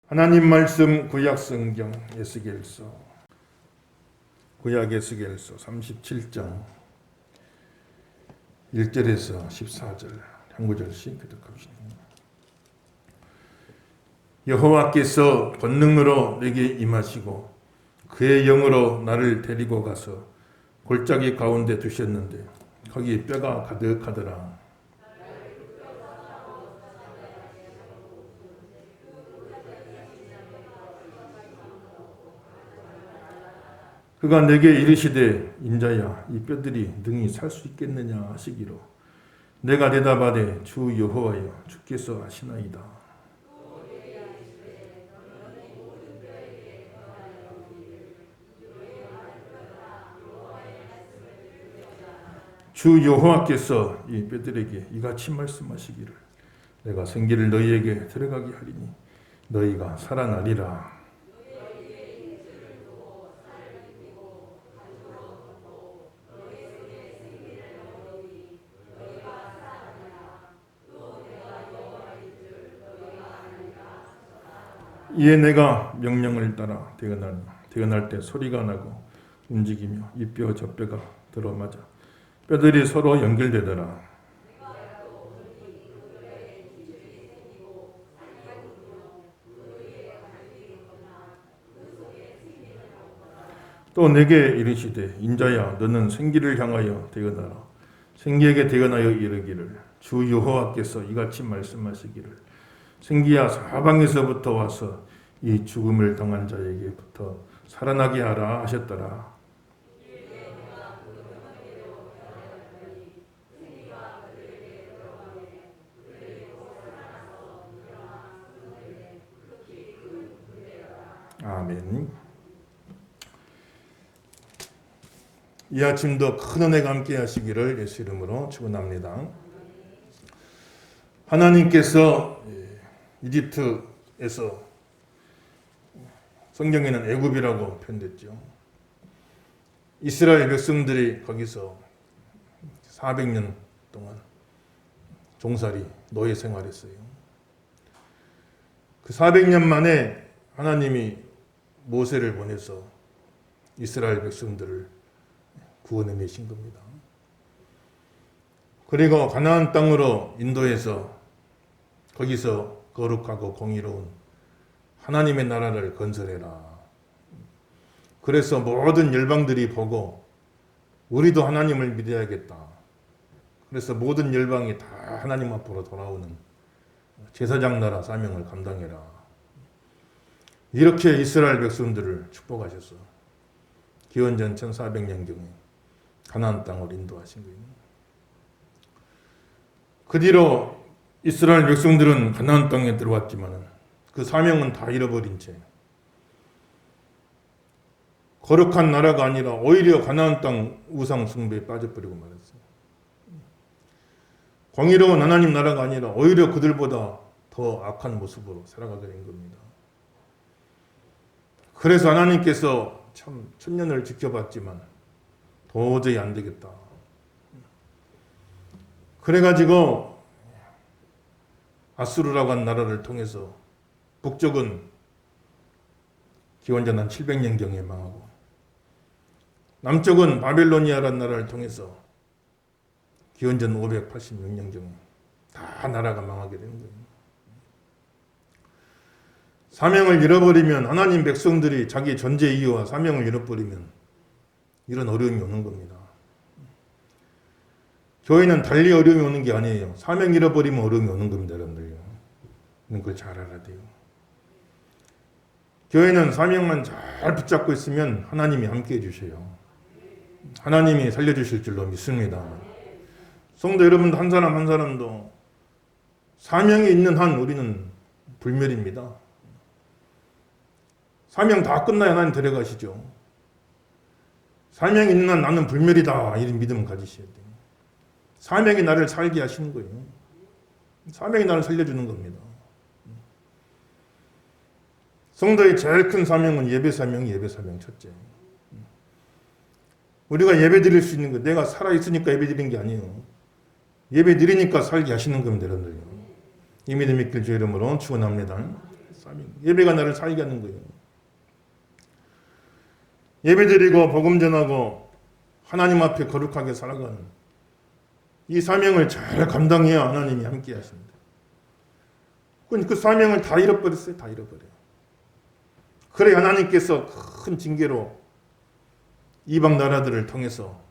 하나님 말씀 구약 성경 에스겔서 구약 에스겔서 37장 1절에서 14절 한 구절씩 교독합시다. 여호와께서 권능으로 내게 임하시고 그의 영으로 나를 데리고 가서 골짜기 가운데 두셨는데 거기 뼈가 가득하더라. 그가 내게 이르시되 인자야 이 뼈들이 능히 살 수 있겠느냐 하시기로 내가 대답하되 주 여호와여 주께서 아시나이다. 주 여호와께서 이 뼈들에게 이같이 말씀하시기를 내가 생기를 너희에게 들어가게 하리니 너희가 살아나리라. 이에 내가 명령을 따라 대언할 때 소리가 나고 움직이며 이 뼈 저 뼈가 들어맞아 뼈들이 서로 연결되더라. 또 내게 이르시되 인자야 너는 생기를 향하여 대언하라. 생기에게 대언하여 이르기를 주 여호와께서 이같이 말씀하시기를 생기야 사방에서부터 와서 이 죽음을 당한 자에게부터 살아나게 하라 하셨더라. 아멘. 이 아침도 큰 은혜가 함께 하시기를 예수 이름으로 축원합니다. 하나님께서 이집트에서 성경에는 애굽이라고 표현됐죠. 이스라엘 백성들이 거기서 400년 동안 종살이 노예 생활했어요. 그 400년 만에 하나님이 모세를 보내서 이스라엘 백성들을 구원해내신 겁니다. 그리고 가나안 땅으로 인도해서 거기서 거룩하고 공의로운 하나님의 나라를 건설해라. 그래서 모든 열방들이 보고 우리도 하나님을 믿어야겠다. 그래서 모든 열방이 다 하나님 앞으로 돌아오는 제사장 나라 사명을 감당해라. 이렇게 이스라엘 백성들을 축복하셔서 기원전 1400년경에 가나안 땅을 인도하신 거예요. 그 뒤로 이스라엘 백성들은 가나안 땅에 들어왔지만 그 사명은 다 잃어버린 채 거룩한 나라가 아니라 오히려 가나안 땅 우상 숭배에 빠져버리고 말았어요. 공의로운 하나님 나라가 아니라 오히려 그들보다 더 악한 모습으로 살아가게 된 겁니다. 그래서 하나님께서 참 천년을 지켜봤지만 도저히 안 되겠다. 그래가지고 아수르라고 한 나라를 통해서 북쪽은 기원전 한 700년경에 망하고 남쪽은 바벨로니아라는 나라를 통해서 기원전 586년경에 다 나라가 망하게 되는 거예요. 사명을 잃어버리면 하나님 백성들이 자기 존재 이유와 사명을 잃어버리면 이런 어려움이 오는 겁니다. 교회는 달리 어려움이 오는 게 아니에요. 사명 잃어버리면 어려움이 오는 겁니다, 여러분들요. 그걸 잘 알아야 돼요. 교회는 사명만 잘 붙잡고 있으면 하나님이 함께 해주셔요. 하나님이 살려주실 줄로 믿습니다. 성도 여러분도 한 사람 한 사람도 사명이 있는 한 우리는 불멸입니다. 사명 다 끝나야 하나님 데려가시죠. 사명이 있는 한 나는 불멸이다 이런 믿음을 가지셔야 돼요. 사명이 나를 살게 하시는 거예요. 사명이 나를 살려주는 겁니다. 성도의 제일 큰 사명은 예배 사명 첫째. 우리가 예배 드릴 수 있는 거 내가 살아있으니까 예배 드리는 게 아니에요. 예배 드리니까 살게 하시는 겁니다, 여러분들. 이 믿음 있길 주 이름으로 축원합니다. 사명. 예배가 나를 살게 하는 거예요. 예배드리고 복음 전하고 하나님 앞에 거룩하게 살아가는 이 사명을 잘 감당해야 하나님이 함께 하십니다. 그 사명을 다 잃어버렸어요. 다 잃어버려요. 그래 하나님께서 큰 징계로 이방 나라들을 통해서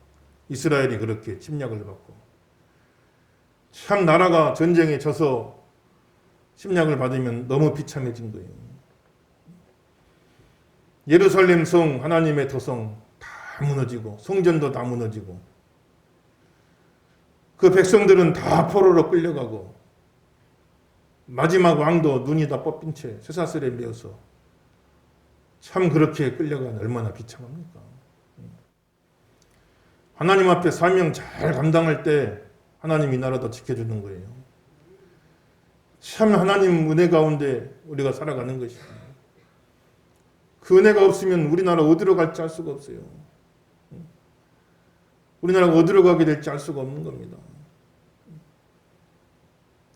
이스라엘이 그렇게 침략을 받고 참 나라가 전쟁에 져서 침략을 받으면 너무 비참해진 거예요. 예루살렘 성, 하나님의 도성 다 무너지고 성전도 다 무너지고 그 백성들은 다 포로로 끌려가고 마지막 왕도 눈이 다 뽑힌 채 쇠사슬에 매어서 참 그렇게 끌려가는 얼마나 비참합니까? 하나님 앞에 사명 잘 감당할 때 하나님 이 나라도 지켜주는 거예요. 참 하나님 은혜 가운데 우리가 살아가는 것입니다. 그 은혜가 없으면 우리나라 어디로 갈지 알 수가 없어요. 우리나라가 어디로 가게 될지 알 수가 없는 겁니다.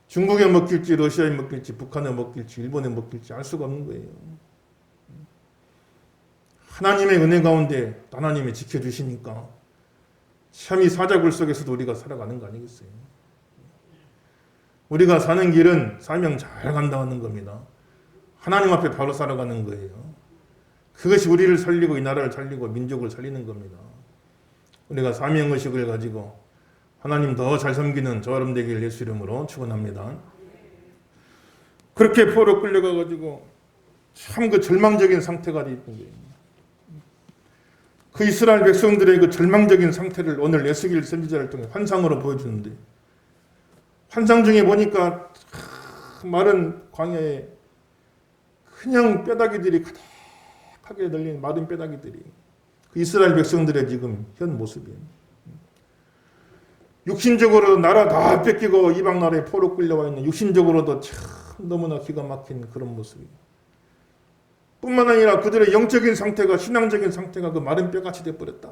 중국에 먹힐지 러시아에 먹힐지 북한에 먹힐지 일본에 먹힐지 알 수가 없는 거예요. 하나님의 은혜 가운데 하나님이 지켜주시니까 참 이 사자굴 속에서도 우리가 살아가는 거 아니겠어요? 우리가 사는 길은 사명 잘 감당하는 겁니다. 하나님 앞에 바로 살아가는 거예요. 그것이 우리를 살리고 이 나라를 살리고 민족을 살리는 겁니다. 우리가 사명의식을 가지고 하나님 더 잘 섬기는 저 여러분 되길 예수 이름으로 축원합니다. 그렇게 포로 끌려가가지고 참 그 절망적인 상태가 되는 거예요. 그 이스라엘 백성들의 그 절망적인 상태를 오늘 에스겔 선지자를 통해 환상으로 보여주는데 환상 중에 보니까 마른 광야에 그냥 뼈다귀들이 가득하게 널린 마른 뼈다귀들이 그 이스라엘 백성들의 지금 현 모습이에요. 육신적으로 나라 다 뺏기고 이방 나라에 포로 끌려와 있는 육신적으로도 참 너무나 기가 막힌 그런 모습이에요. 뿐만 아니라 그들의 영적인 상태가 신앙적인 상태가 그 마른 뼈같이 되어버렸다.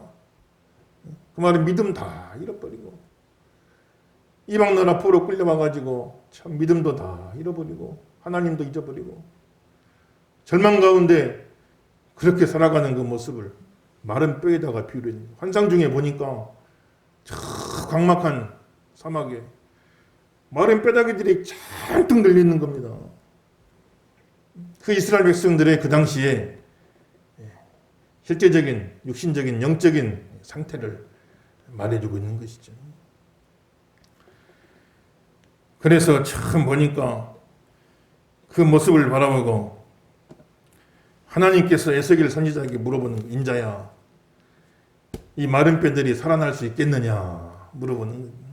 그 말은 믿음 다 잃어버리고 이방 나라 포로 끌려와가지고 참 믿음도 다 잃어버리고 하나님도 잊어버리고 절망 가운데 그렇게 살아가는 그 모습을 마른 뼈에다가 비유를 했는데 환상 중에 보니까 저 광막한 사막에 마른 뼈다귀들이 잔뜩 늘리는 겁니다. 그 이스라엘 백성들의 그 당시에 실제적인 육신적인 영적인 상태를 말해주고 있는 것이죠. 그래서 참 보니까 그 모습을 바라보고 하나님께서 에스겔 선지자에게 물어보는 거예요. 인자야, 이 마른 뼈들이 살아날 수 있겠느냐 물어보는 거예요.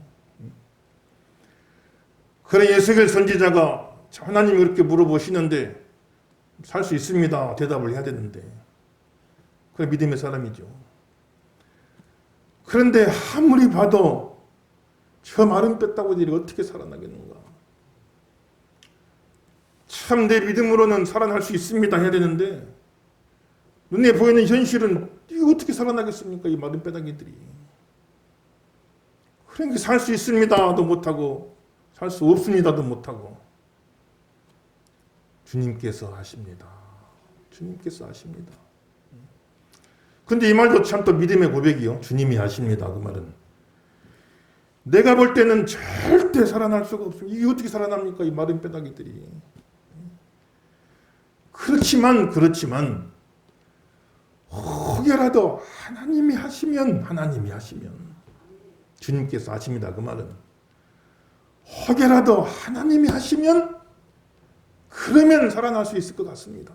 그래 에스겔 선지자가 하나님이 그렇게 물어보시는데 살 수 있습니다 대답을 해야 되는데 그래 믿음의 사람이죠. 그런데 아무리 봐도 저 마른 뼈다귀들이 어떻게 살아나겠는가. 참 내 믿음으로는 살아날 수 있습니다 해야 되는데 눈에 보이는 현실은 이거 어떻게 살아나겠습니까 이 마른 뼈다귀들이. 그러니까 살 수 있습니다도 못하고 살 수 없습니다도 못하고 주님께서 하십니다. 주님께서 하십니다. 근데 이 말도 참 또 믿음의 고백이요. 주님이 하십니다. 그 말은. 내가 볼 때는 절대 살아날 수가 없습니다. 이게 어떻게 살아납니까? 이 마른 뼈다귀들이. 그렇지만 혹여라도 하나님이 하시면 주님께서 하십니다. 그 말은. 혹여라도 하나님이 하시면 그러면 살아날 수 있을 것 같습니다.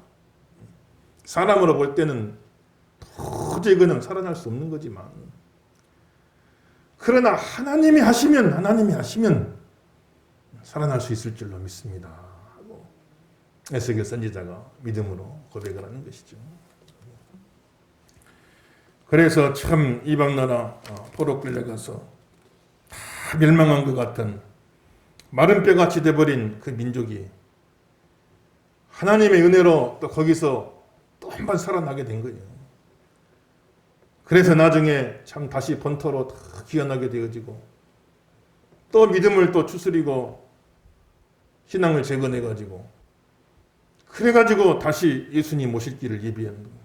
사람으로 볼 때는 도저히 그는 살아날 수 없는 거지만 그러나 하나님이 하시면 살아날 수 있을 줄로 믿습니다 하고 에스겔 선지자가 믿음으로 고백을 하는 것이죠. 그래서 참 이방 나라 포로 끌려가서 다 멸망한 것 같은 마른 뼈같이 돼버린 그 민족이 하나님의 은혜로 또 거기서 또 한 번 살아나게 된 거예요. 그래서 나중에 참 다시 본토로 다 귀환하게 되어지고 또 믿음을 또 추스리고 신앙을 재건해가지고 그래가지고 다시 예수님 오실 길을 예비하는 거예요.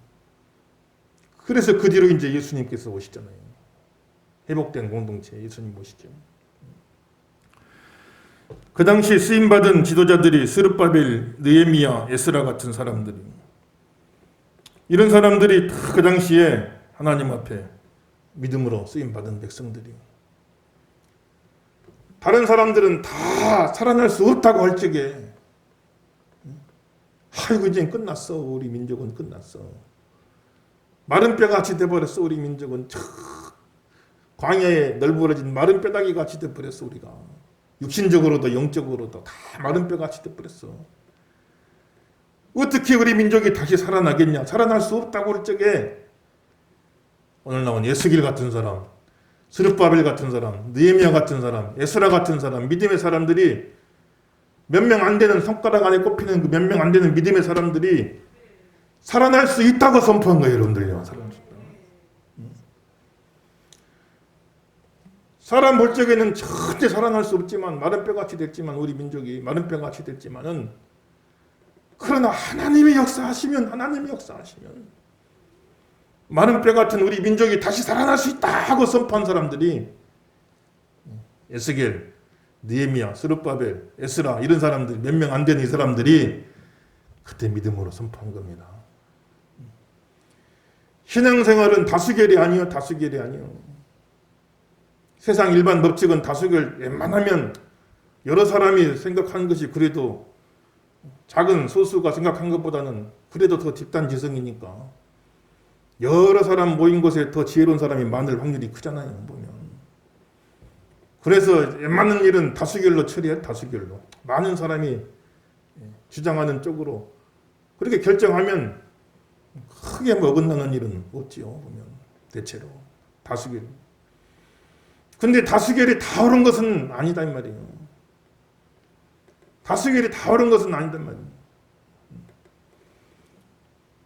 그래서 그 뒤로 이제 예수님께서 오시잖아요. 회복된 공동체 예수님 오시죠. 그 당시 쓰임받은 지도자들이 스룹바벨, 느헤미야, 에스라 같은 사람들이, 이런 사람들이 다 그 당시에 하나님 앞에 믿음으로 쓰임받은 백성들이, 다른 사람들은 다 살아날 수 없다고 할 적에 아이고 이제 끝났어. 우리 민족은 끝났어. 마른 뼈같이 돼버렸어. 우리 민족은 광야에 널브러진 마른 뼈다귀 같이 돼버렸어. 우리가 육신적으로도 영적으로도 다 마른 뼈같이 돼버렸어. 어떻게 우리 민족이 다시 살아나겠냐. 살아날 수 없다고 할 적에 오늘 나온 예스길 같은 사람, 스룹바벨 같은 사람, 느헤미야 같은 사람, 에스라 같은 사람, 믿음의 사람들이, 몇 명 안 되는, 손가락 안에 꼽히는 그 몇 명 안 되는 믿음의 사람들이 살아날 수 있다고 선포한 거예요. 여러분들요. 살아날 수 있다. 사람 볼 적에는 절대 살아날 수 없지만, 마른 뼈같이 됐지만, 우리 민족이 마른 뼈같이 됐지만은, 그러나 하나님이 역사하시면 마른 뼈 같은 우리 민족이 다시 살아날 수 있다고 선포한 사람들이 에스겔, 느헤미야, 스룹바벨, 에스라, 이런 사람들, 몇 명 안 되는 이 사람들이 그때 믿음으로 선포한 겁니다. 신앙생활은 다수결이 아니요. 다수결이 아니요. 세상 일반 법칙은 다수결, 웬만하면 여러 사람이 생각하는 것이 그래도 작은 소수가 생각한 것보다는 그래도 더 집단지성이니까 여러 사람 모인 곳에 더 지혜로운 사람이 많을 확률이 크잖아요. 보면. 그래서 웬만한 일은 다수결로 처리해. 다수결로. 많은 사람이 주장하는 쪽으로 그렇게 결정하면 크게 뭐 어긋나는 일은 없지요. 보면 대체로 다수결. 근데 다수결이 다 옳은 것은 아니다 이 말이에요. 다수결이 다 옳은 것은 아니단 말이에요.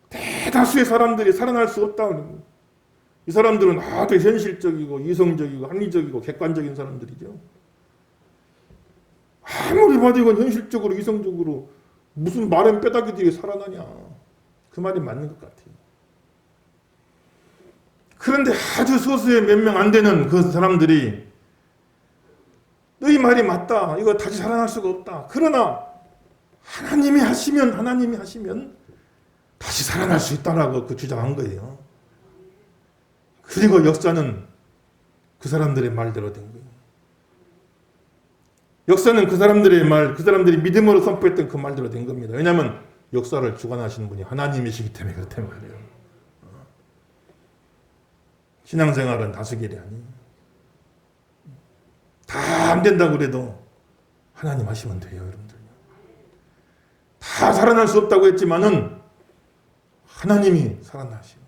대다수의 사람들이 살아날 수 없다. 이 사람들은 아주 현실적이고 이성적이고 합리적이고 객관적인 사람들이죠. 아무리 봐도 이건 현실적으로 이성적으로 무슨 마른 뼈다귀들이 살아나냐. 그 말이 맞는 것 같아요. 그런데 아주 소수의 몇 명 안 되는 그 사람들이 너희 말이 맞다. 이거 다시 살아날 수가 없다. 그러나 하나님이 하시면 다시 살아날 수 있다라고 그 주장한 거예요. 그리고 역사는 그 사람들의 말대로 된 거예요. 역사는 그 사람들의 말, 그 사람들이 믿음으로 선포했던 그 말대로 된 겁니다. 왜냐하면 역사를 주관하시는 분이 하나님이시기 때문에 그렇단 말이에요. 신앙생활은 다수결이 아니에요. 다 안 된다고 그래도 하나님 하시면 돼요, 여러분들. 다 살아날 수 없다고 했지만은 하나님이 살아나시고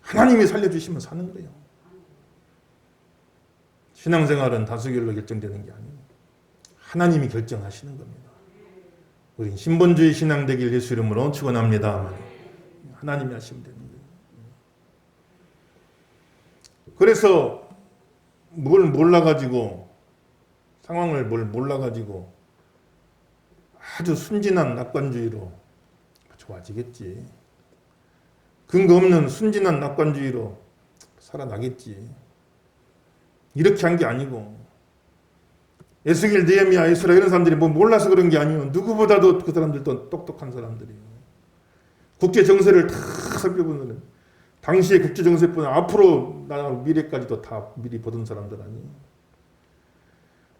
하나님이 살려주시면 사는 거예요. 신앙생활은 다수결로 결정되는 게 아니에요. 하나님이 결정하시는 겁니다. 우린 신본주의 신앙 되길 예수 이름으로 축원합니다. 하나님이 하시면 되는 거예요. 그래서 뭘 몰라가지고 상황을 뭘 몰라가지고 아주 순진한 낙관주의로 좋아지겠지. 근거 없는 순진한 낙관주의로 살아나겠지. 이렇게 한 게 아니고 에스겔, 느헤미야, 에스라 이런 사람들이 뭐 몰라서 그런 게 아니에요. 누구보다도 그 사람들도 똑똑한 사람들이에요. 국제 정세를 다 살펴보는 당시의 국제 정세뿐 앞으로 나 미래까지도 다 미리 보던 사람들 아니에요.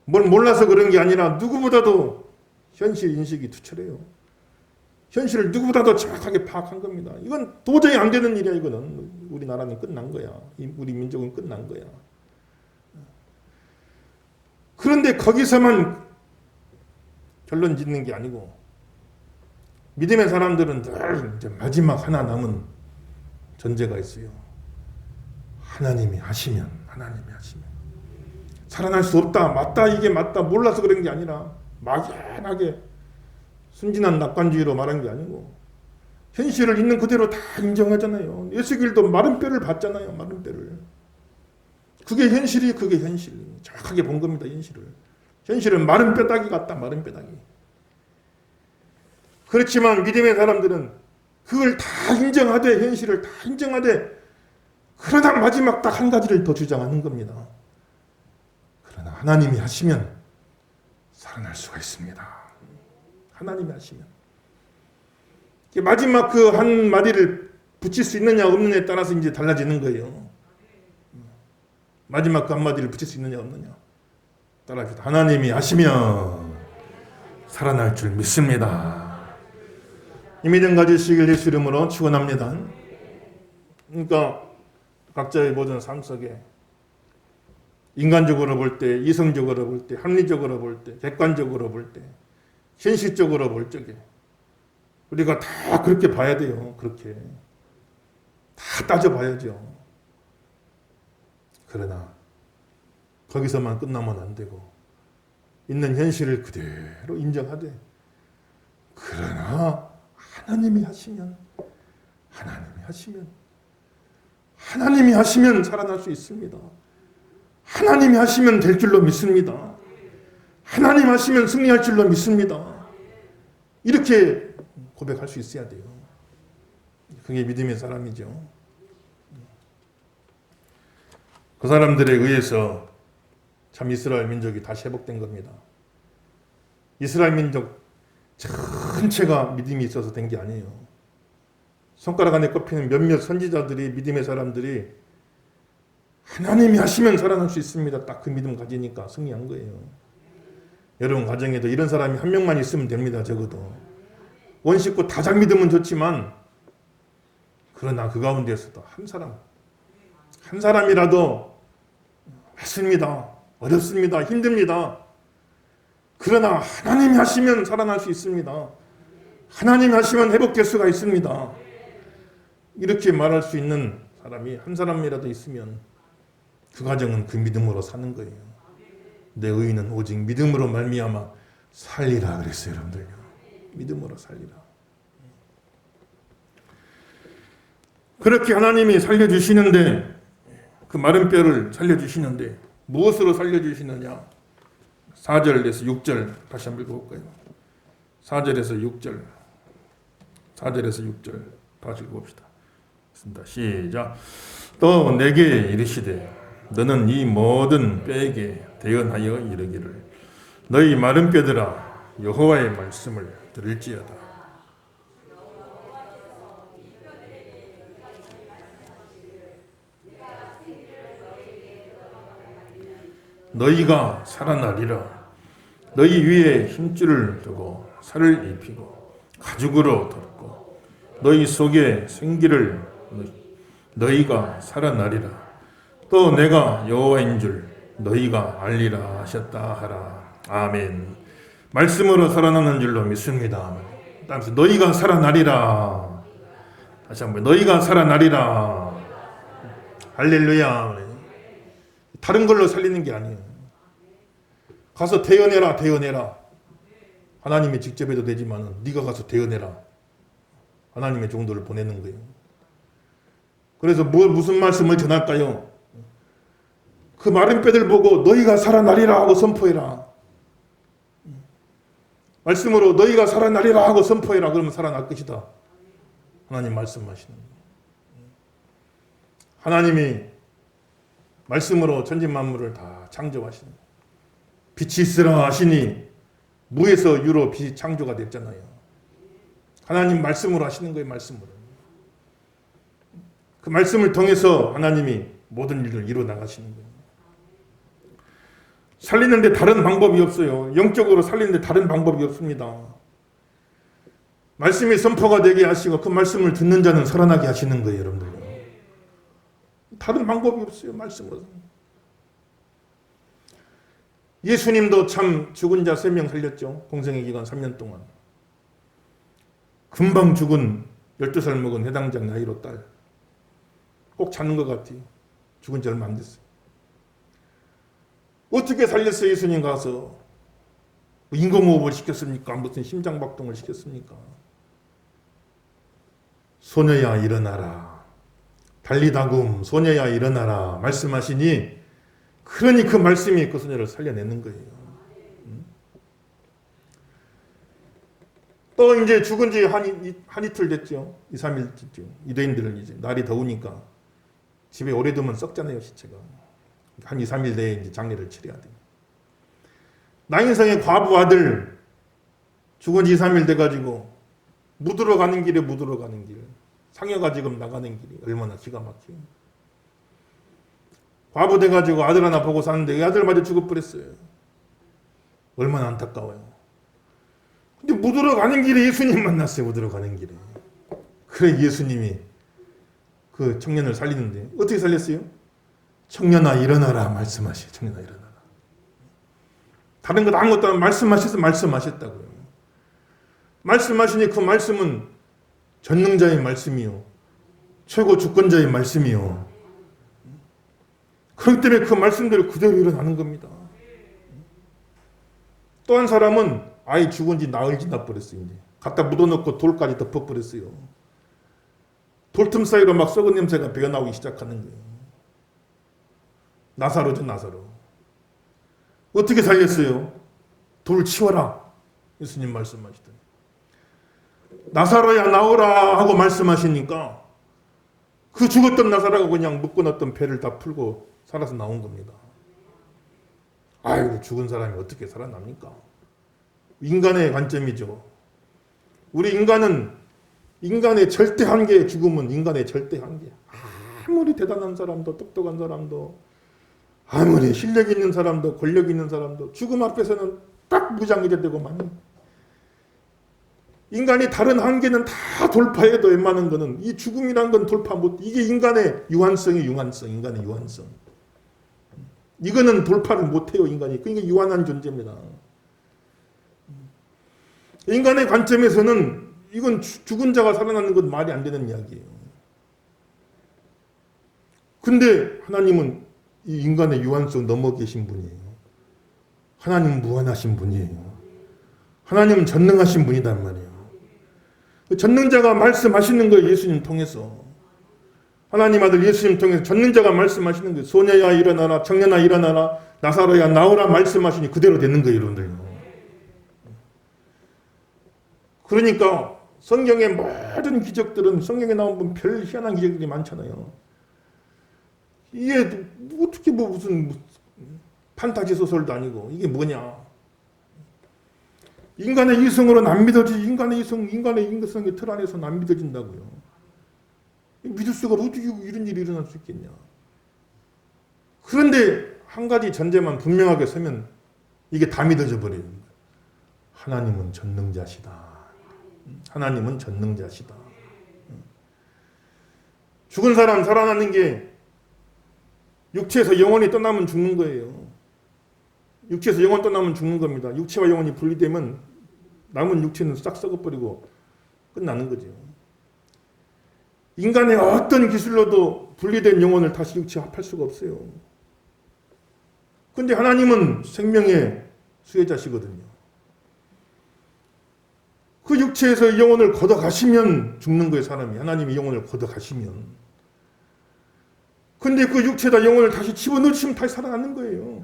뭘 몰라서 그런 게 아니라 누구보다도 현실 인식이 투철해요. 현실을 누구보다도 정확하게 파악한 겁니다. 이건 도저히 안 되는 일이야. 이거는 우리나라는 끝난 거야. 우리 민족은 끝난 거야. 그런데 거기서만 결론 짓는 게 아니고 믿음의 사람들은 늘 이제 마지막 하나 남은 전제가 있어요. 하나님이 하시면 살아날 수 없다. 맞다. 이게 맞다. 몰라서 그런 게 아니라 막연하게 순진한 낙관주의로 말한 게 아니고 현실을 있는 그대로 다 인정하잖아요. 에스겔도 마른 뼈를 봤잖아요. 마른 뼈를. 그게 현실이 그게 현실. 정확하게 본 겁니다. 현실을. 현실은 마른 뼈다귀 같다. 마른 뼈다귀. 그렇지만 믿음의 사람들은 그걸 다 인정하되, 현실을 다 인정하되, 그러다 마지막 딱 한 가지를 더 주장하는 겁니다. 그러나 하나님이 하시면 살아날 수가 있습니다. 하나님이 하시면. 마지막 그 한 마디를 붙일 수 있느냐 없느냐에 따라서 이제 달라지는 거예요. 마지막 그 한마디를 붙일 수 있느냐 없느냐 따라서 하나님이 하시면 살아날 줄 믿습니다. 이 믿음 가지시길 예수 이름으로 축원합니다. 그러니까 각자의 모든 삶 속에 인간적으로 볼 때, 이성적으로 볼 때, 합리적으로 볼 때, 객관적으로 볼 때, 현실적으로 볼 적에 우리가 다 그렇게 봐야 돼요. 그렇게 다 따져봐야죠. 그러나 거기서만 끝나면 안 되고 있는 현실을 그대로 인정하되, 그러나 하나님이 하시면 살아날 수 있습니다. 하나님이 하시면 될 줄로 믿습니다. 하나님 하시면 승리할 줄로 믿습니다. 이렇게 고백할 수 있어야 돼요. 그게 믿음의 사람이죠. 그 사람들에 의해서 참 이스라엘 민족이 다시 회복된 겁니다. 이스라엘 민족 전체가 믿음이 있어서 된 게 아니에요. 손가락 안에 꼽히는 몇몇 선지자들이, 믿음의 사람들이 하나님이 하시면 살아날 수 있습니다. 딱 그 믿음 가지니까 승리한 거예요. 여러분 가정에도 이런 사람이 한 명만 있으면 됩니다. 적어도 원식구 다작 믿음은 좋지만, 그러나 그 가운데에서도 한 사람이라도 했습니다. 어렵습니다. 힘듭니다. 그러나 하나님이 하시면 살아날 수 있습니다. 하나님이 하시면 회복될 수가 있습니다. 이렇게 말할 수 있는 사람이 한 사람이라도 있으면 그 가정은 그 믿음으로 사는 거예요. 내 의인은 오직 믿음으로 말미암아 살리라 그랬어요. 여러분들요. 믿음으로 살리라. 그렇게 하나님이 살려주시는데, 그 마른 뼈를 살려주시는데 무엇으로 살려주시느냐? 4절에서 6절 다시 한번 읽어볼까요? 4절에서 6절 다시 읽어봅시다. 시작. 또 내게 이르시되 너는 이 모든 뼈에게 대언하여 이르기를 너희 마른 뼈들아 여호와의 말씀을 들을지어다. 너희가 살아나리라. 너희 위에 힘줄을 두고 살을 입히고 가죽으로 덮고 너희 속에 생기를 너희가 살아나리라. 또 내가 여호와인 줄 너희가 알리라 하셨다 하라. 아멘. 말씀으로 살아나는 줄로 믿습니다. 다음에 너희가 살아나리라. 다시 한번 너희가 살아나리라. 할렐루야. 다른 걸로 살리는 게 아니에요. 가서 대언해라. 하나님이 직접 해도 되지만 네가 가서 대언해라. 하나님의 종도를 보내는 거예요. 그래서 무슨 말씀을 전할까요? 그 마른 뼈들 보고 너희가 살아나리라 하고 선포해라. 말씀으로 너희가 살아나리라 하고 선포해라. 그러면 살아날 것이다. 하나님 말씀하시는 거예요. 하나님이 말씀으로 천지 만물을 다 창조하시는 거예요. 빛이 있으라 하시니 무에서 유로 빛이 창조가 됐잖아요. 하나님 말씀으로 하시는 거예요. 말씀으로. 그 말씀을 통해서 하나님이 모든 일을 이루어 나가시는 거예요. 살리는데 다른 방법이 없어요. 영적으로 살리는데 다른 방법이 없습니다. 말씀이 선포가 되게 하시고 그 말씀을 듣는 자는 살아나게 하시는 거예요. 여러분들. 다른 방법이 없어요. 말씀으로. 예수님도 참 죽은 자 3명 살렸죠. 공생의 기간 3년 동안. 금방 죽은 12살 먹은 해당장 나이로 딸. 꼭 찾는 것 같아요. 죽은 지 얼마 안 됐어요. 어떻게 살렸어요? 예수님 가서. 인공호흡을 시켰습니까? 무슨 심장박동을 시켰습니까? 소녀야 일어나라. 달리다굼 소녀야 일어나라 말씀하시니 그러니 그 말씀이 그 소녀를 살려내는 거예요. 또 이제 죽은 지 한 이틀 됐죠. 2, 3일 됐죠. 유대인들은 이제 날이 더우니까 집에 오래 두면 썩잖아요, 시체가. 한 2, 3일 내에 이제 장례를 치러야 돼요. 나인성의 과부 아들 죽은 지 2, 3일 돼가지고 묻으러 가는 길에 상여가 지금 나가는 길이 얼마나 기가 막혀요. 과부 돼가지고 아들 하나 보고 사는데 이 아들 맞아 죽어버렸어요. 얼마나 안타까워요. 근데 묻으러 가는 길에 예수님 만났어요. 묻으러 가는 길에. 그래 예수님이 그 청년을 살리는데 어떻게 살렸어요? 청년아 일어나라 말씀하시요. 청년아 일어나라. 다른 것 아무것도 안 말씀하셨다고요. 말씀하시니 그 말씀은 전능자의 말씀이요. 최고 주권자의 말씀이요. 그렇기 때문에 그 말씀대로 그대로 일어나는 겁니다. 또 한 사람은 아이 죽은 지 나흘 지나버렸어요. 이제. 갖다 묻어놓고 돌까지 덮어버렸어요. 돌틈 사이로 막 썩은 냄새가 배어나오기 시작하는 거예요. 나사로죠, 나사로. 어떻게 살렸어요? 돌 치워라. 예수님 말씀하시더니. 나사로야 나오라 하고 말씀하시니까 그 죽었던 나사로가 그냥 묶어놨던 배를 다 풀고 살아서 나온 겁니다. 아이고 죽은 사람이 어떻게 살아납니까? 인간의 관점이죠. 우리 인간의 절대 한계, 죽음은 인간의 절대 한계. 아무리 대단한 사람도 똑똑한 사람도 아무리 실력 있는 사람도 권력 있는 사람도 죽음 앞에서는 딱 무장해야 되고만 인간이 다른 한계는 다 돌파해도 웬만한 거는 이 죽음이란 건 돌파 못. 이게 인간의 유한성이 인간의 유한성. 이거는 돌파를 못해요 인간이. 그러니까 유한한 존재입니다. 인간의 관점에서는 이건 죽은 자가 살아나는 건 말이 안 되는 이야기예요. 근데 하나님은 이 인간의 유한성 넘어 계신 분이에요. 하나님은 무한하신 분이에요. 하나님은 전능하신 분이란 말이에요. 전능자가 말씀하시는 거예요. 예수님 통해서. 하나님 아들 예수님 통해서 전능자가 말씀하시는 거예요. 소녀야 일어나라, 청년아 일어나라, 나사로야 나오라 말씀하시니 그대로 되는 거예요. 여러분들. 그러니까 성경의 모든 기적들은 성경에 나온 별 희한한 기적들이 많잖아요. 이게 어떻게 무슨 판타지 소설도 아니고 이게 뭐냐. 인간의 이성으로는 안 믿어지지. 인간의 인성의 틀 안에서는 안 믿어진다고요. 믿을 수가 어떻게 이런 일이 일어날 수 있겠냐. 그런데 한 가지 전제만 분명하게 서면 이게 다 믿어져 버려요. 하나님은 전능자시다. 하나님은 전능자시다. 죽은 사람 살아나는 게 육체에서 영혼이 떠나면 죽는 거예요. 육체에서 영혼 떠나면 죽는 겁니다. 육체와 영혼이 분리되면 남은 육체는 싹 썩어버리고 끝나는 거죠. 인간의 어떤 기술로도 분리된 영혼을 다시 육체에 합할 수가 없어요. 그런데 하나님은 생명의 수혜자시거든요. 그 육체에서 영혼을 걷어가시면 죽는 거예요, 사람이. 하나님이 영혼을 걷어가시면. 근데 그 육체에다 영혼을 다시 집어넣으시면 다시 살아나는 거예요.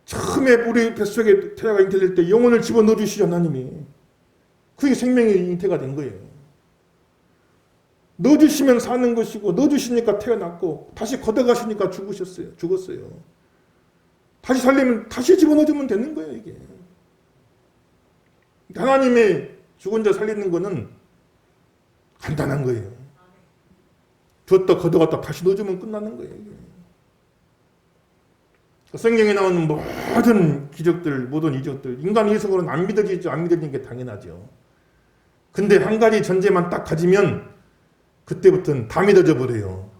처음에 우리 뱃속에 태아가 잉태될 때 영혼을 집어넣어주시죠, 하나님이. 그게 생명의 잉태가 된 거예요. 넣어주시면 사는 것이고, 넣어주시니까 태어났고, 다시 걷어가시니까 죽었어요. 다시 살려면 다시 집어넣어주면 되는 거예요, 이게. 하나님의 죽은 자 살리는 거는 간단한 거예요. 줬다 걷어갔다 다시 넣어주면 끝나는 거예요. 이게. 성경에 나오는 모든 기적들, 모든 이적들, 인간의 이성으로는 안 믿어지죠. 안 믿어지는 게 당연하죠. 근데 한 가지 전제만 딱 가지면 그때부터는 다 믿어져 버려요.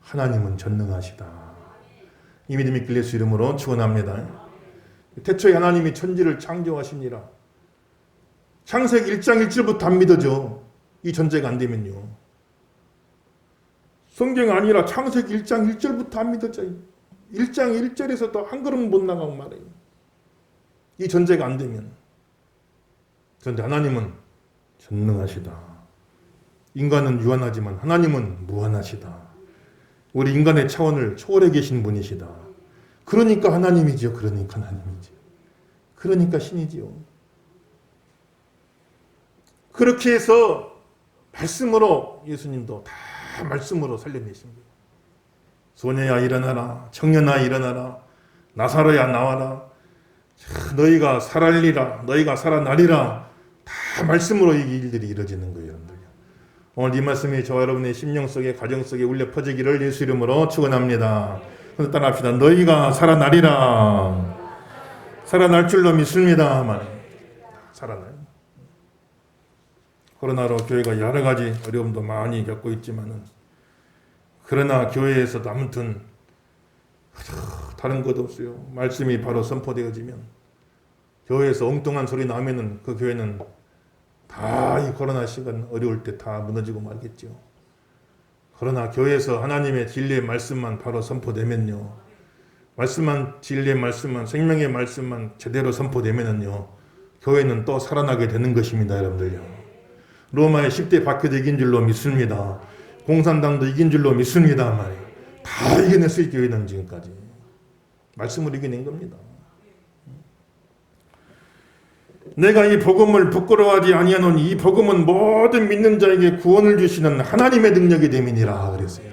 하나님은 전능하시다. 이 믿음이 있길 예수 이름으로 축원합니다. 태초에 하나님이 천지를 창조하시니라. 창세기 1장 1절부터 안 믿어져. 이 전제가 안 되면요. 성경 아니라 창세기 1장 1절부터 안 믿어져. 1장 1절에서도 한 걸음 못 나가고 말해요. 이 전제가 안 되면. 그런데 하나님은 전능하시다. 인간은 유한하지만 하나님은 무한하시다. 우리 인간의 차원을 초월해 계신 분이시다. 그러니까 하나님이지요. 그러니까 하나님이지요. 그러니까 신이지요. 그렇게 해서 말씀으로 예수님도 다 말씀으로 살려내신 거예요. 소녀야 일어나라, 청년아 일어나라, 나사로야 나와라, 너희가 살아리라, 너희가 살아나리라. 다 말씀으로 이 일들이 이루어지는 거예요, 여러분들. 오늘 이 말씀이 저와 여러분의 심령 속에, 가정 속에 울려 퍼지기를 예수 이름으로 축원합니다. 그래서 따라합시다. 너희가 살아나리라. 살아날 줄로 믿습니다. 살아나요. 코로나로 교회가 여러 가지 어려움도 많이 겪고 있지만은, 그러나 교회에서도 아무튼 다른 것 없어요. 말씀이 바로 선포되어지면, 교회에서 엉뚱한 소리 나면은 그 교회는 다 이 코로나 시간 어려울 때 다 무너지고 말겠죠. 그러나 교회에서 하나님의 진리의 말씀만 바로 선포되면요, 말씀만, 진리의 말씀만, 생명의 말씀만 제대로 선포되면은요, 교회는 또 살아나게 되는 것입니다, 여러분들요. 로마의 10대 박해도 이긴 줄로 믿습니다. 공산당도 이긴 줄로 믿습니다. 말이에요. 다 이겨냈어요, 교회는 지금까지. 말씀을 이겨낸 겁니다. 내가 이 복음을 부끄러워하지 아니하노니 이 복음은 모든 믿는 자에게 구원을 주시는 하나님의 능력이 됨이니라 그랬어요.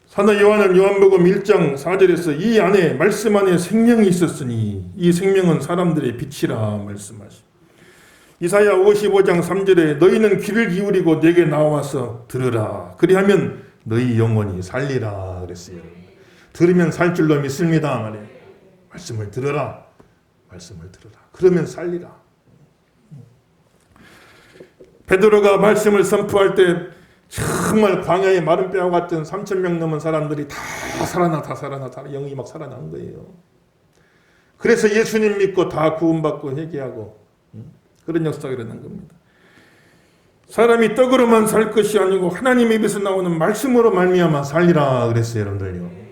사도 요한은 요한복음 1장 4절에서 이 안에 말씀 안에 생명이 있었으니 이 생명은 사람들의 빛이라 말씀하시고, 이사야 55장 3절에 너희는 귀를 기울이고 내게 나와서 들으라 그리하면 너희 영혼이 살리라 그랬어요. 들으면 살 줄로 믿습니다. 말이에요. 말씀을 들어라. 말씀을 들어라. 그러면 살리라. 베드로가 말씀을 선포할 때 정말 광야의 마른 뼈와 같은 3,000명 넘은 사람들이 다 살아나 영이 막 살아난 거예요. 그래서 예수님 믿고 다 구원받고 회개하고 그런 역사가 일어난 겁니다. 사람이 떡으로만 살 것이 아니고 하나님의 입에서 나오는 말씀으로 말미암아 살리라 그랬어요, 여러분들요.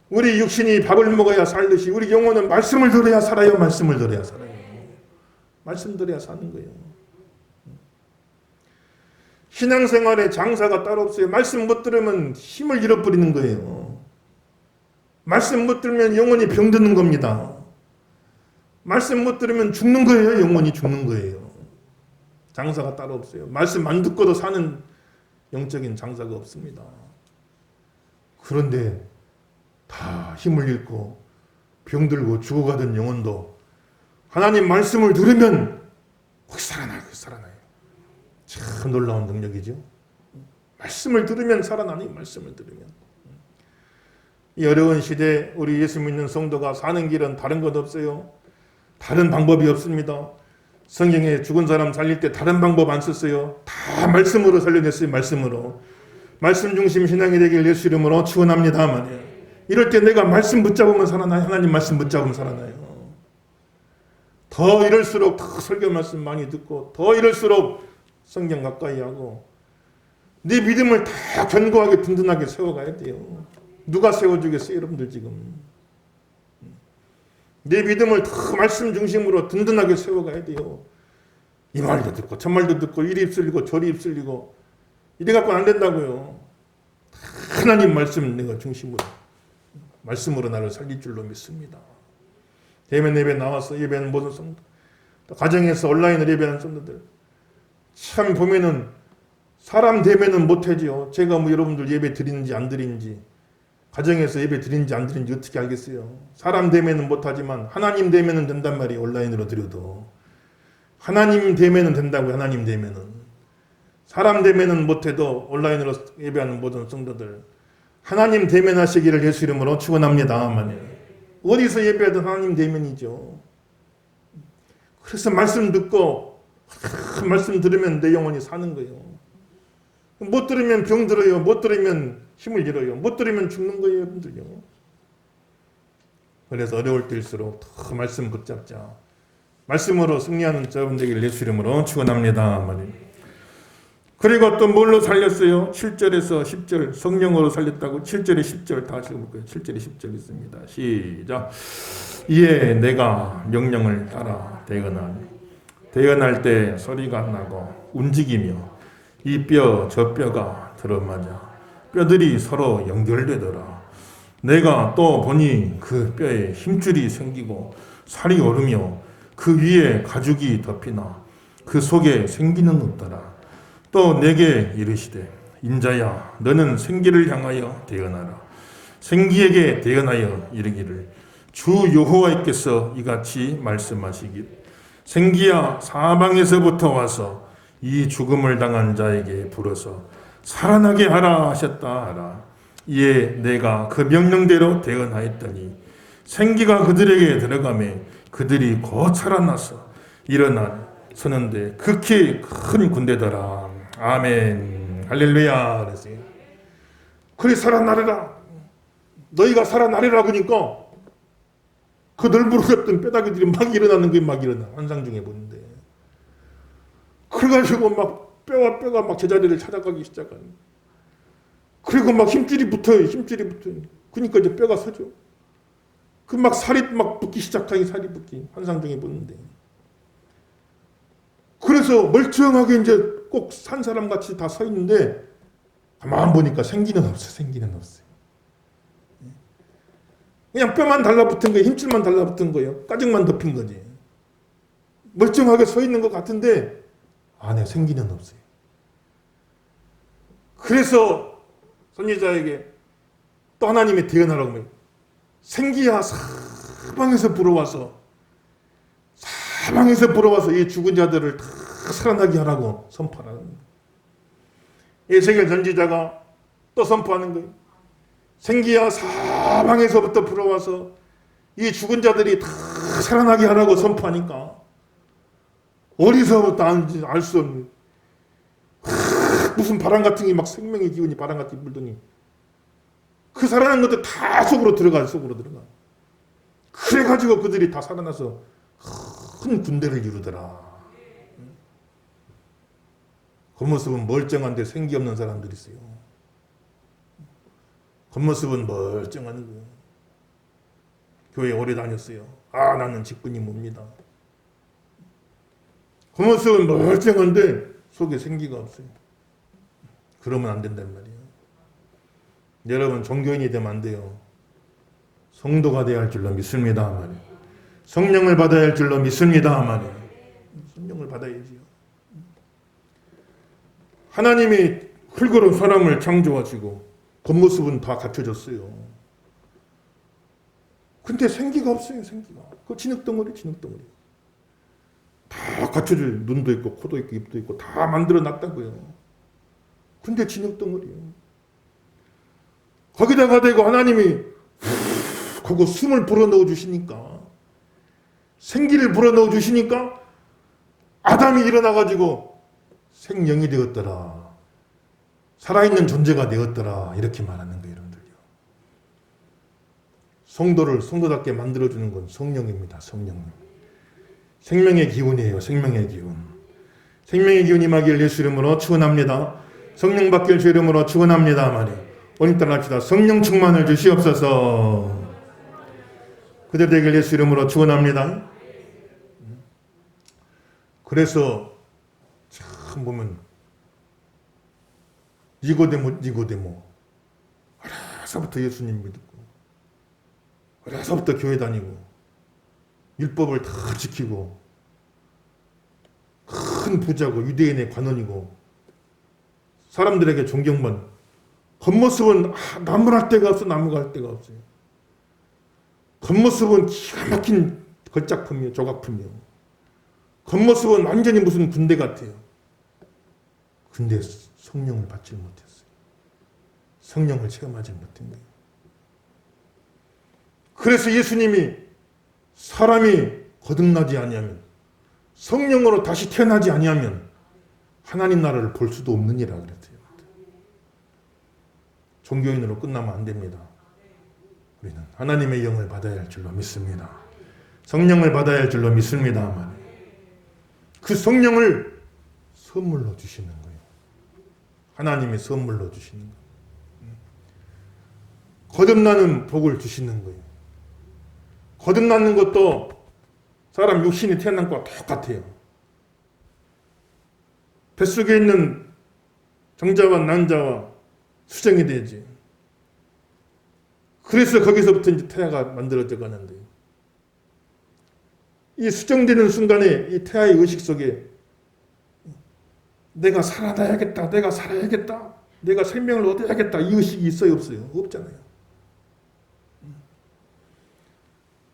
우리 육신이 밥을 먹어야 살듯이 우리 영혼은 말씀을 들어야 살아요. 말씀을 들어야 살아요. 말씀 들어야 사는 거예요. 신앙생활에 장사가 따로 없어요. 말씀 못 들으면 힘을 잃어버리는 거예요. 말씀 못 들으면 영혼이 병드는 겁니다. 말씀 못 들으면 죽는 거예요. 영혼이 죽는 거예요. 장사가 따로 없어요. 말씀 안 듣고도 사는 영적인 장사가 없습니다. 그런데 다 힘을 잃고 병들고 죽어가던 영혼도 하나님 말씀을 들으면 거기 살아나요. 참 놀라운 능력이죠. 말씀을 들으면 살아나니 말씀을 들으면. 이 어려운 시대에 우리 예수 믿는 성도가 사는 길은 다른 것 없어요. 다른 방법이 없습니다. 성경에 죽은 사람 살릴 때 다른 방법 안 썼어요. 다 말씀으로 살려냈어요. 말씀으로. 말씀 중심 신앙이 되길 예수 이름으로 축원합니다. 말이에요. 이럴 때 내가 말씀 붙잡으면 살아나요. 하나님 말씀 붙잡으면 살아나요. 더 이럴수록 더 설교 말씀 많이 듣고 더 이럴수록 성경 가까이 하고 네 믿음을 다 견고하게 든든하게 세워가야 돼요. 누가 세워주겠어요, 여러분들 지금. 내 믿음을 더 말씀 중심으로 든든하게 세워가야 돼요. 이 말도 듣고 저 말도 듣고 이리 입술리고 저리 입술리고 이래 갖고 안 된다고요. 하나님 말씀 내가 중심으로 말씀으로 나를 살릴 줄로 믿습니다. 대면 예배 나와서 예배하는 모든 성도, 또 가정에서 온라인으로 예배하는 성도들 참 보면은 사람 대면은 못하지요. 제가 뭐 여러분들 예배 드리는지 안 드리는지, 가정에서 예배 드리는지 안 드리는지 어떻게 알겠어요. 사람 대면은 못하지만 하나님 대면은 된단 말이에요. 온라인으로 드려도 하나님 대면은 된다고요. 하나님 대면은. 사람 대면은 못해도 온라인으로 예배하는 모든 성도들 하나님 대면하시기를 예수 이름으로 축원합니다. 어디서 예배하든 하나님 대면이죠. 그래서 말씀 듣고 말씀 들으면 내 영혼이 사는 거예요. 못 들으면 병들어요. 못 들으면 힘을 잃어요. 못 들으면 죽는 거예요, 여러분들요. 그래서 어려울 때일수록 더 말씀 붙잡자. 말씀으로 승리하는 여러분 되길 예수 이름으로 축원합니다. 그리고 또 뭘로 살렸어요? 7절에서 10절 성령으로 살렸다고. 7절에 10절 다 같이 볼까요? 7절에 10절 있습니다. 시작. 이에 내가 명령을 따라 대언할 때 소리가 나고 움직이며 이 뼈 저 뼈가 들어맞아 뼈들이 서로 연결되더라. 내가 또 보니 그 뼈에 힘줄이 생기고 살이 오르며 그 위에 가죽이 덮이나 그 속에 생기는 없더라. 또 내게 이르시되 인자야 너는 생기를 향하여 대언하라. 생기에게 대언하여 이르기를 주 여호와께서 이같이 말씀하시길 생기야 사방에서부터 와서 이 죽음을 당한 자에게 불어서 살아나게 하라 하셨다 하라. 이에 내가 그 명령대로 대언하였더니 생기가 그들에게 들어가매 그들이 곧 살아나서 일어나 서는데 극히 큰 군대더라. 아멘 할렐루야. 그랬어요. 그리 살아나리라. 너희가 살아나리라. 그러니까 그 널브러졌던 뼈다귀들이 막 일어나는 게 막 일어나. 환상 중에 보는데 그래가지고 막 뼈가 막 제자리를 찾아가기 시작하는. 그리고 막 힘줄이 붙어요. 그러니까 이제 뼈가 서죠. 그 막 살이 막 붙기 시작하니 살이 붙기. 환상 중에 보는데. 그래서 멀쩡하게 이제 꼭 산 사람 같이 다 서 있는데 가만 보니까 생기는 없어요. 그냥 뼈만 달라붙은 거예요. 힘줄만 달라붙은 거예요. 가죽만 덮인 거지. 멀쩡하게 서 있는 것 같은데 안에 생기는 없어요. 그래서 선지자에게 또 하나님이 대언하라고 해요. 생기야 사방에서 불어와서 이 죽은 자들을 다 살아나게 하라고 선포하는 거예요. 에스겔 선지자가 또 선포하는 거예요. 생기야 사방에서부터 불어와서 이 죽은 자들이 다 살아나게 하라고 선포하니까 어디서부터 알 수 없는 무슨 바람 같은 게 막 생명의 기운이 바람 같이 불더니 그 살아난 것들 다 속으로 들어가. 그래가지고 그들이 다 살아나서 큰 군대를 이루더라. 겉모습은 멀쩡한데 생기 없는 사람들이 있어요. 겉모습은 멀쩡한 거예요. 교회 오래 다녔어요. 나는 직분이 뭡니다. 겉모습은 멀쩡한데 속에 생기가 없어요. 그러면 안 된단 말이에요. 여러분 종교인이 되면 안 돼요. 성도가 되어야 할 줄로 믿습니다. 말이에요. 성령을 받아야 할 줄로 믿습니다. 말이에요. 성령을 받아야지요. 하나님이 흙으로 사람을 창조하시고 겉모습은 다 갖춰졌어요. 근데 생기가 없어요. 생기가. 그 진흙덩어리. 다 갖춰질 눈도 있고 코도 있고 입도 있고 다 만들어 놨다고요. 근데 진흙덩어리예요. 거기다가 대고 하나님이 그거 숨을 불어넣어 주시니까 생기를 불어넣어 주시니까 아담이 일어나가지고 생명이 되었더라. 살아있는 존재가 되었더라. 이렇게 말하는 거예요. 여러분들요. 성도를 성도답게 만들어주는 건 성령입니다. 성령. 생명의 기운이에요. 생명의 기운. 생명의 기운이 임하길 예수 이름으로 축원합니다. 성령 받길 주 이름으로 축원합니다. 말이에요. 오늘 따라합시다. 성령 충만을 주시옵소서. 그대로 되길 예수 이름으로 축원합니다. 그래서 참 보면 니고데모 어려서부터 예수님 믿고 어려서부터 교회 다니고 율법을 다 지키고 큰 부자고 유대인의 관원이고 사람들에게 존경만 겉모습은 나무랄 데가 없어. 나무가 할 데가 없어요. 겉모습은 기가 막힌 걸작품이에요. 조각품이에요. 겉모습은 완전히 무슨 군대 같아요. 근데 성령을 받지 못했어요. 성령을 체험하지 못한 거예요. 그래서 예수님이 사람이 거듭나지 아니하면 성령으로 다시 태어나지 아니하면 하나님 나라를 볼 수도 없느니라 그랬어요. 종교인으로 끝나면 안 됩니다. 우리는 하나님의 영을 받아야 할 줄로 믿습니다. 성령을 받아야 할 줄로 믿습니다만 그 성령을 선물로 주시는 거예요. 하나님이 선물로 주시는 거예요. 거듭나는 복을 주시는 거예요. 거듭나는 것도 사람 육신이 태어난 것과 똑같아요. 뱃속에 있는 정자와 난자와 수정이 되지. 그래서 거기서부터 이제 태아가 만들어져 가는데 이 수정되는 순간에 이 태아의 의식 속에 내가 살아나야겠다, 내가 살아야겠다, 내가 생명을 얻어야겠다 이 의식이 있어요, 없어요? 없잖아요.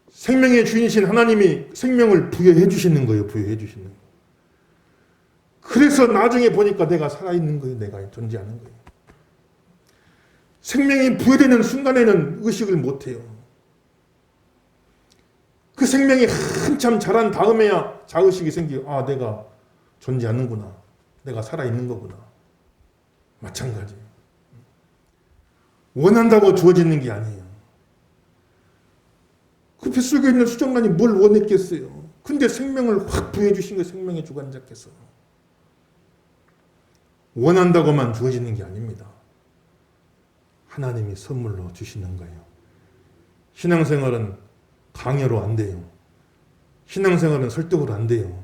생명의 주인이신 하나님이 생명을 부여해 주시는 거예요. 부여해 주시는 거예요. 그래서 나중에 보니까 내가 살아있는 거예요. 내가 존재하는 거예요. 생명이 부여되는 순간에는 의식을 못해요. 그 생명이 한참 자란 다음에야 자의식이 생겨요. 아, 내가 존재하는구나. 내가 살아있는 거구나. 마찬가지예요. 원한다고 주어지는 게 아니에요. 그 뱃속에 있는 수정란이 뭘 원했겠어요. 근데 생명을 확 부여해 주신 거예요. 생명의 주관자께서. 원한다고만 주어지는 게 아닙니다. 하나님이 선물로 주시는 거예요. 신앙생활은 강요로 안 돼요. 신앙생활은 설득으로 안 돼요.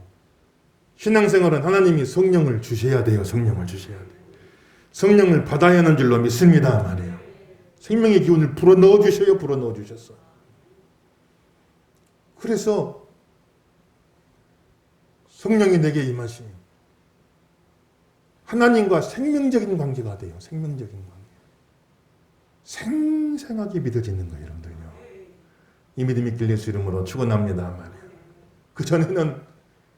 신앙생활은 하나님이 성령을 주셔야 돼요. 성령을 주셔야 돼요. 성령을 받아야 하는 줄로 믿습니다 말이에요. 생명의 기운을 불어넣어 주셔요. 불어넣어 주셨어. 그래서 성령이 내게 임하시니 하나님과 생명적인 관계가 돼요. 생명적인 관계. 생생하게 믿어지는 거예요. 여러분들요. 이 믿음이 있길 예수 이름으로 축원합니다 말이에요. 그 전에는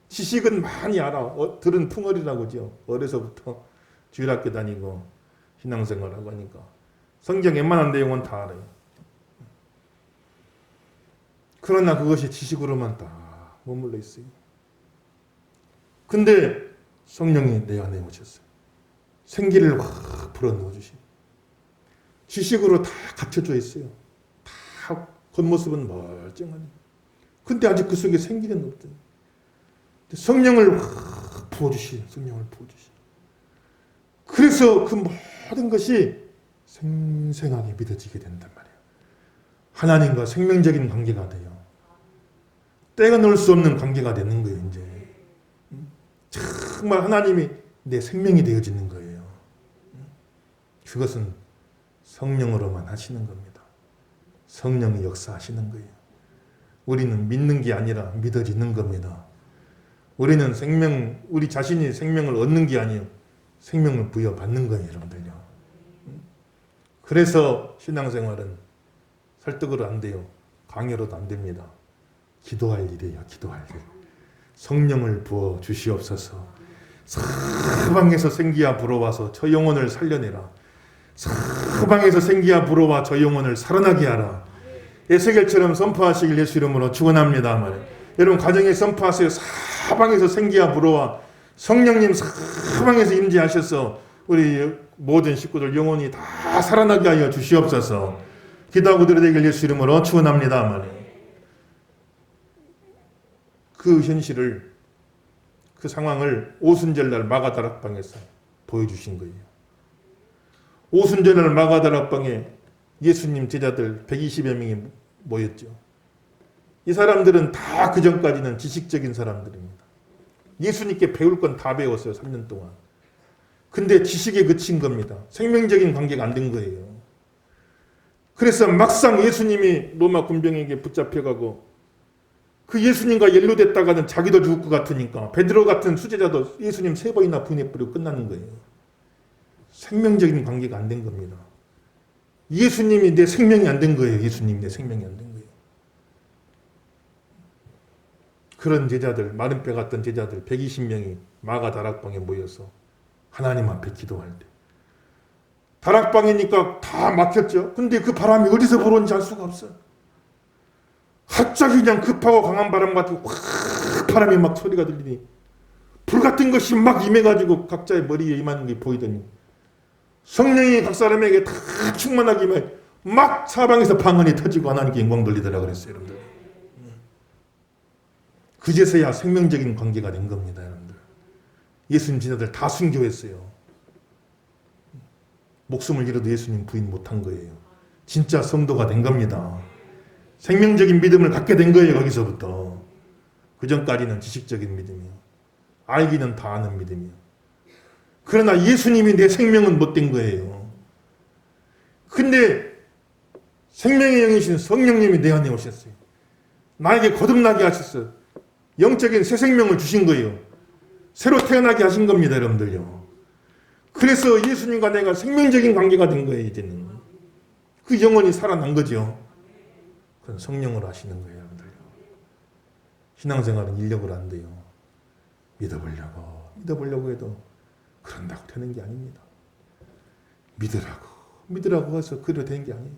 지식은 많이 알아. 들은 풍월이라고 하죠. 어려서부터 주일학교 다니고 신앙생활하고 하니까 성경 웬만한 내용은 다 알아요. 그러나 그것이 지식으로만 딱 머물러 있어요. 근데 성령이 내 안에 오셨어요. 생기를 확 불어넣어 주시고 지식으로 다 갖춰져 있어요. 다 겉모습은 멀쩡하니. 근데 아직 그 속에 생기는 없대요. 성령을 확 부어주시, 성령을 부어주시. 그래서 그 모든 것이 생생하게 믿어지게 된단 말이에요. 하나님과 생명적인 관계가 돼요. 때가 놓을 수 없는 관계가 되는 거예요, 이제. 정말 하나님이 내 생명이 되어지는 거예요. 그것은 성령으로만 하시는 겁니다. 성령이 역사하시는 거예요. 우리는 믿는 게 아니라 믿어지는 겁니다. 우리는 우리 자신이 생명을 얻는 게 아니에요. 생명을 부여받는 거예요, 여러분들요. 그래서 신앙생활은 설득으로 안 돼요. 강요로도 안 됩니다. 기도할 일이에요, 기도할 일. 성령을 부어 주시옵소서. 사방에서 생기야 불어와서 저 영혼을 살려내라. 사방에서 생기야 불어와 저 영혼을 살아나게 하라. 에스겔처럼 선포하시길 예수 이름으로 축원합니다 말이에요. 여러분 가정에 선포하세요. 사방에서 생기야 불어와 성령님 사방에서 임재하셔서 우리 모든 식구들 영혼이 다 살아나게 하여 주시옵소서. 기도하고 드려되길 예수 이름으로 축원합니다 말이에요. 그 현실을, 그 상황을 오순절날 마가다락방에서 보여주신 거예요. 오순절날 마가다락방에 예수님 제자들 120여 명이 모였죠. 이 사람들은 다 그 전까지는 지식적인 사람들입니다. 예수님께 배울 건 다 배웠어요. 3년 동안. 근데 지식에 그친 겁니다. 생명적인 관계가 안 된 거예요. 그래서 막상 예수님이 로마 군병에게 붙잡혀가고 그 예수님과 연루됐다가는 자기도 죽을 것 같으니까 베드로 같은 수제자도 예수님 3번이나 부인해버리고 끝나는 거예요. 생명적인 관계가 안 된 겁니다. 예수님이 내 생명이 안 된 거예요. 예수님이 내 생명이 안 된 거예요. 그런 제자들, 마른 뼈 같던 제자들 120명이 마가 다락방에 모여서 하나님 앞에 기도할 때 다락방이니까 다 막혔죠. 근데 그 바람이 어디서 불어온지 알 수가 없어요. 갑자기 그냥 급하고 강한 바람 같은 확 바람이 막 소리가 들리니 불 같은 것이 막 임해가지고 각자의 머리에 임하는 게 보이더니 성령이 각 사람에게 다 충만하게 임해 막 사방에서 방언이 터지고 하나님께 영광 돌리더라 그랬어요. 여러분들. 그제서야 생명적인 관계가 된 겁니다. 여러분들. 예수님 제자들 다 순교했어요. 목숨을 잃어도 예수님 부인 못한 거예요. 진짜 성도가 된 겁니다. 생명적인 믿음을 갖게 된 거예요. 거기서부터. 그 전까지는 지식적인 믿음이요. 알기는 다 아는 믿음이요. 그러나 예수님이 내 생명은 못된 거예요. 근데 생명의 영이신 성령님이 내 안에 오셨어요. 나에게 거듭나게 하셨어요. 영적인 새 생명을 주신 거예요. 새로 태어나게 하신 겁니다, 여러분들요. 그래서 예수님과 내가 생명적인 관계가 된 거예요, 이제는. 그 영혼이 살아난 거죠. 그건 성령으로 하시는 거예요, 여러분들요. 신앙생활은 인력으로 안 돼요. 믿어보려고 해도 그런다고 되는 게 아닙니다. 믿으라고 해서 그래 되는 게 아니에요.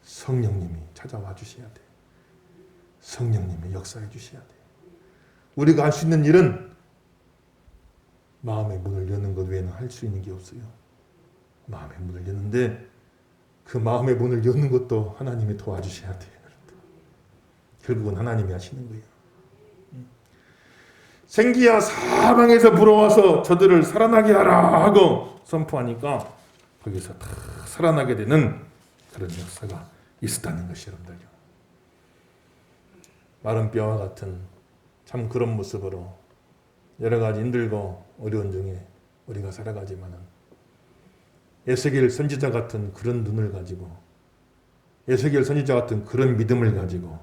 성령님이 찾아와 주셔야 돼요. 성령님이 역사해 주셔야 돼요. 우리가 할 수 있는 일은 마음의 문을 여는 것 외에는 할 수 있는 게 없어요. 마음의 문을 여는데 그 마음의 문을 여는 것도 하나님이 도와주셔야 돼요. 결국은 하나님이 하시는 거예요. 생기야 사방에서 불어와서 저들을 살아나게 하라 하고 선포하니까 거기서 다 살아나게 되는 그런 역사가 있었다는 것이 여러분들요. 마른 뼈와 같은 참 그런 모습으로 여러 가지 힘들고 어려운 중에 우리가 살아가지만은 에스겔 선지자 같은 그런 눈을 가지고 에스겔 선지자 같은 그런 믿음을 가지고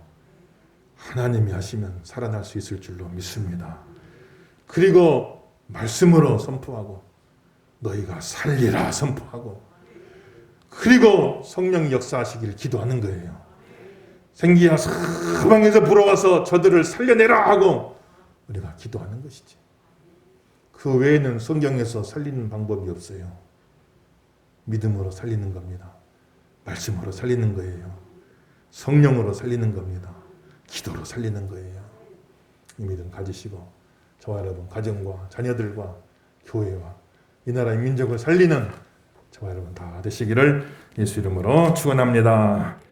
하나님이 하시면 살아날 수 있을 줄로 믿습니다. 그리고 말씀으로 선포하고 너희가 살리라 선포하고 그리고 성령이 역사하시길 기도하는 거예요. 생기야 사방에서 불어와서 저들을 살려내라 하고 우리가 기도하는 것이지. 그 외에는 성경에서 살리는 방법이 없어요. 믿음으로 살리는 겁니다. 말씀으로 살리는 거예요. 성령으로 살리는 겁니다. 기도로 살리는 거예요. 이 믿음 가지시고 저와 여러분 가정과 자녀들과 교회와 이 나라의 민족을 살리는 저와 여러분 다 되시기를 예수 이름으로 축원합니다.